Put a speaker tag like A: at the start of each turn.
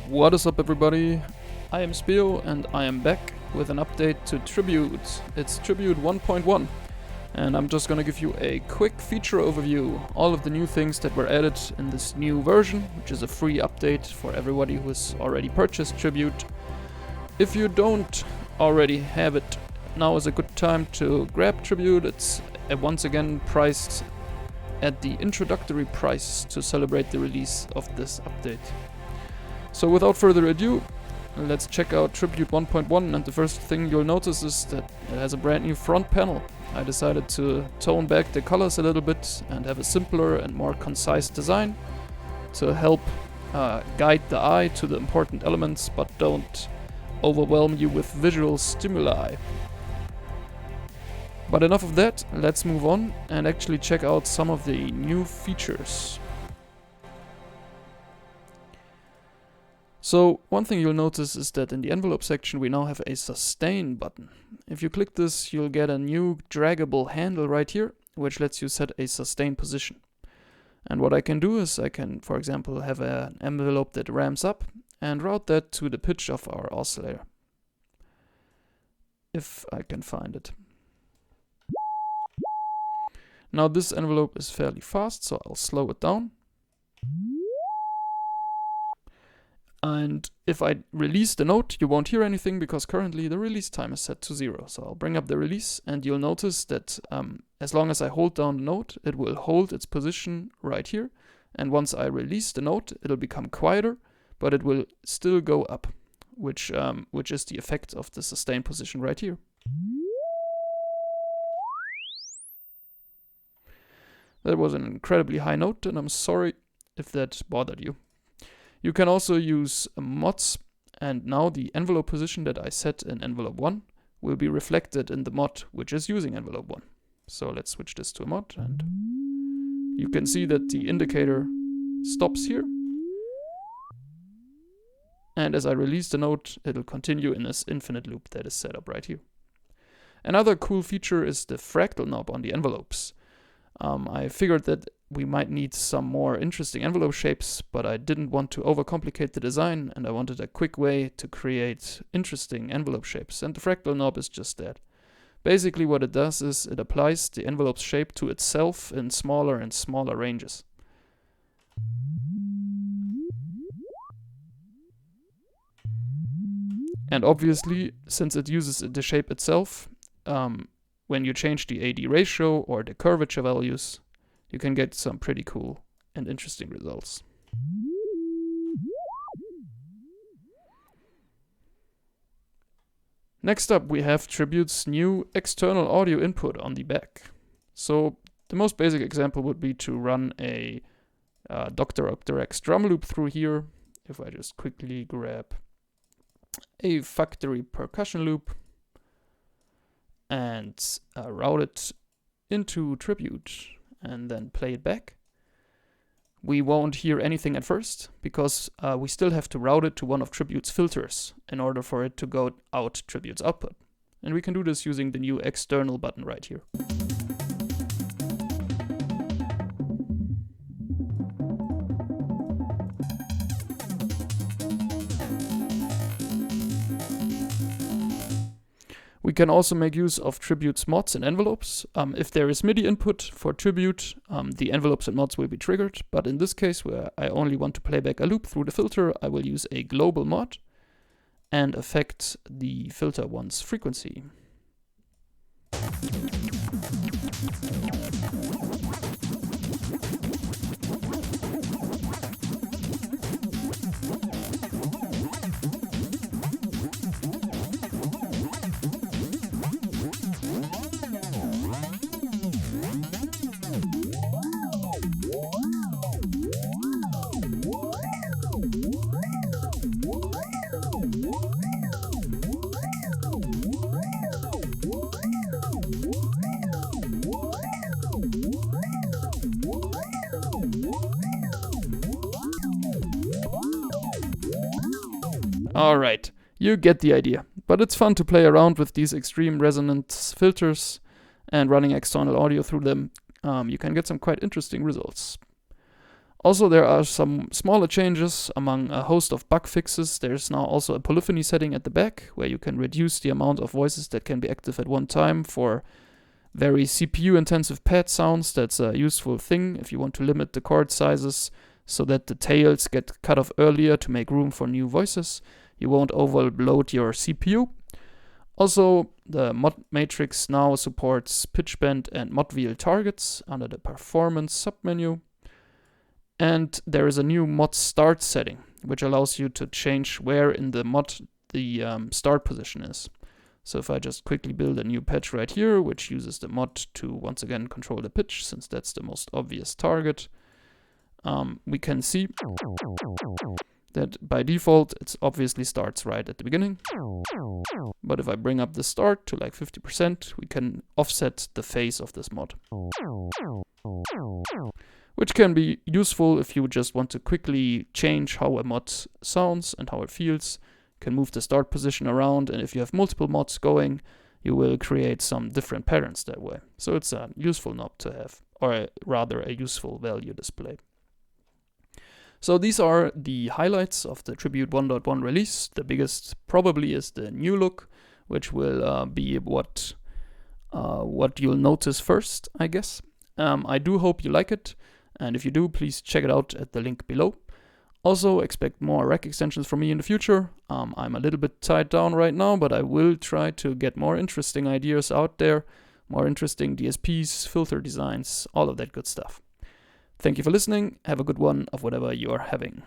A: What is up, everybody? I am Spio and I am back with an update to Tribute. It's Tribute 1.1 and I'm just gonna give you a quick feature overview. All of the new things that were added in this new version, which is a free update for everybody who has already purchased Tribute. If you don't already have it, now is a good time to grab Tribute. It's once again priced at the introductory price to celebrate the release of this update. So without further ado, let's check out Tribute 1.1, and the first thing you'll notice is that it has a brand new front panel. I decided to tone back the colors a little bit and have a simpler and more concise design to help guide the eye to the important elements, but don't overwhelm you with visual stimuli. But enough of that, let's move on and actually check out some of the new features. So one thing you'll notice is that in the envelope section we now have a sustain button. If you click this, you'll get a new draggable handle right here, which lets you set a sustain position. And what I can do is I can, for example, have an envelope that ramps up and route that to the pitch of our oscillator. If I can find it. Now this envelope is fairly fast, so I'll slow it down. And if I release the note, you won't hear anything because currently the release time is set to 0. So I'll bring up the release and you'll notice that as long as I hold down the note, it will hold its position right here. And once I release the note, it'll become quieter, but it will still go up, which is the effect of the sustain position right here. That was an incredibly high note, and I'm sorry if that bothered you. You can also use mods, and now the envelope position that I set in envelope 1 will be reflected in the mod which is using envelope 1. So let's switch this to a mod, and you can see that the indicator stops here. And as I release the note, it'll continue in this infinite loop that is set up right here. Another cool feature is the Fractal Knob on the envelopes. I figured that we might need some more interesting envelope shapes, but I didn't want to overcomplicate the design, and I wanted a quick way to create interesting envelope shapes, and the Fractal Knob is just that. Basically what it does is it applies the envelope's shape to itself in smaller and smaller ranges. And obviously, since it uses the shape itself, when you change the AD ratio or the curvature values, you can get some pretty cool and interesting results. Next up, we have Tribute's new external audio input on the back. So the most basic example would be to run a Dr. X drum loop through here. If I just quickly grab a factory percussion loop and route it into Tribute and then play it back. We won't hear anything at first because we still have to route it to one of Tribute's filters in order for it to go out Tribute's output. And we can do this using the new external button right here. We can also make use of Tribute's mods and envelopes. If there is MIDI input for Tribute, the envelopes and mods will be triggered, but in this case where I only want to play back a loop through the filter, I will use a global mod and affect the filter one's frequency. Alright, you get the idea. But it's fun to play around with these extreme resonance filters, and running external audio through them, you can get some quite interesting results. Also, there are some smaller changes among a host of bug fixes. There's now also a polyphony setting at the back, where you can reduce the amount of voices that can be active at one time for very CPU-intensive pad sounds. That's a useful thing if you want to limit the chord sizes so that the tails get cut off earlier to make room for new voices. You won't overload your CPU. Also, the mod matrix now supports pitch bend and mod wheel targets under the performance submenu. And there is a new mod start setting, which allows you to change where in the mod the start position is. So if I just quickly build a new patch right here, which uses the mod to once again control the pitch, since that's the most obvious target, we can see that by default it obviously starts right at the beginning. But if I bring up the start to like 50%, we can offset the phase of this mod, which can be useful if you just want to quickly change how a mod sounds and how it feels. You can move the start position around, and if you have multiple mods going, you will create some different patterns that way. So it's a useful knob to have, or rather a useful value display. So these are the highlights of the Tribute 1.1 release. The biggest probably is the new look, which will be what you'll notice first, I guess. I do hope you like it, and if you do, please check it out at the link below. Also, expect more rack extensions from me in the future. I'm a little bit tied down right now, but I will try to get more interesting ideas out there, more interesting DSPs, filter designs, all of that good stuff. Thank you for listening. Have a good one of whatever you are having.